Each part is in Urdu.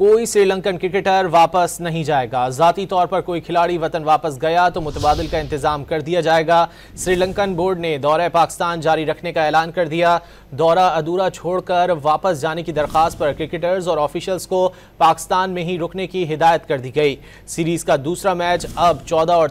کوئی سری لنکن کرکٹر واپس نہیں جائے گا۔ ذاتی طور پر کوئی کھلاڑی وطن واپس گیا تو متبادل کا انتظام کر دیا جائے گا۔ سری لنکن بورڈ نے دورہ پاکستان جاری رکھنے کا اعلان کر دیا۔ دورہ ادھورا چھوڑ کر واپس جانے کی درخواست پر کرکٹرز اور آفیشلز کو پاکستان میں ہی رکنے کی ہدایت کر دی گئی۔ سیریز کا دوسرا میچ اب 14 اور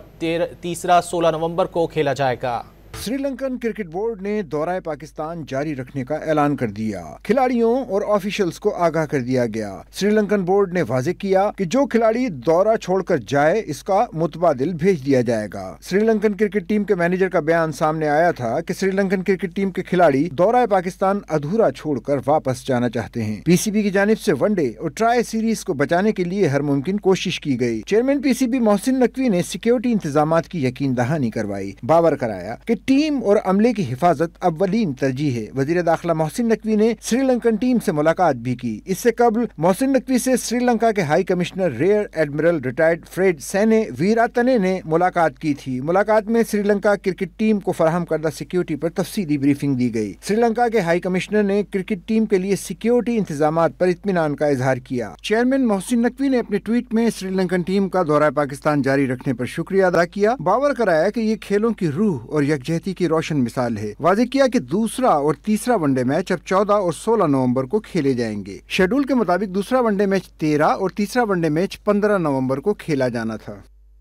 تیسرا 16 نومبر کو کھیلا جائے گا۔ سری لنکن کرکٹ بورڈ نے دورہ پاکستان جاری رکھنے کا اعلان کر دیا۔ کھلاڑیوں اور آفیشلز کو آگاہ کر دیا گیا۔ سری لنکن بورڈ نے واضح کیا کہ جو کھلاڑی دورہ چھوڑ کر جائے اس کا متبادل بھیج دیا جائے گا۔ سری لنکن کرکٹ ٹیم کے مینیجر کا بیان سامنے آیا تھا کہ سری لنکن کرکٹ ٹیم کے کھلاڑی دورہ پاکستان ادھورا چھوڑ کر واپس جانا چاہتے ہیں۔ پی سی بی کی جانب سے ون ڈے اور ٹرائی سیریز کو بچانے کے لیے ہر ممکن کوشش کی گئی۔ Chairman P C B Mohsin Naqvi نے سیکیورٹی انتظامات کی یقین دہانی کروائی۔ باور کرایا کہ ٹیم اور عملے کی حفاظت اولین ترجیح ہے۔ وزیر داخلہ محسن نقوی نے سری لنکن ٹیم سے ملاقات بھی کی۔ اس سے قبل محسن نقوی سے سری لنکا کے high commissioner rear admiral retired Fred Seneviratne نے ملاقات کی تھی۔ ملاقات میں سری لنکا کرکٹ ٹیم کو فراہم کردہ سیکیورٹی پر تفصیلی بریفنگ دی گئی۔ سری لنکا کے ہائی کمشنر نے کرکٹ ٹیم کے لیے سیکیورٹی انتظامات پر اطمینان کا اظہار کیا۔ چیئرمین محسن نقوی نے اپنے ٹویٹ میں سری لنکن ٹیم کا دورہ پاکستان جاری رکھنے پر شکریہ ادا کیا۔ باور کرایا کہ یہ کھیلوں کی روح اور یکجہتی کی روشن مثال ہے۔ واضح کیا کہ دوسرا اور تیسرا ون ڈے میچ اب 14 اور 16 نومبر کو کھیلے جائیں گے۔ شیڈول کے مطابق دوسرا ون ڈے میچ 13 اور تیسرا ون ڈے میچ 15 نومبر کو کھیلا جانا تھا۔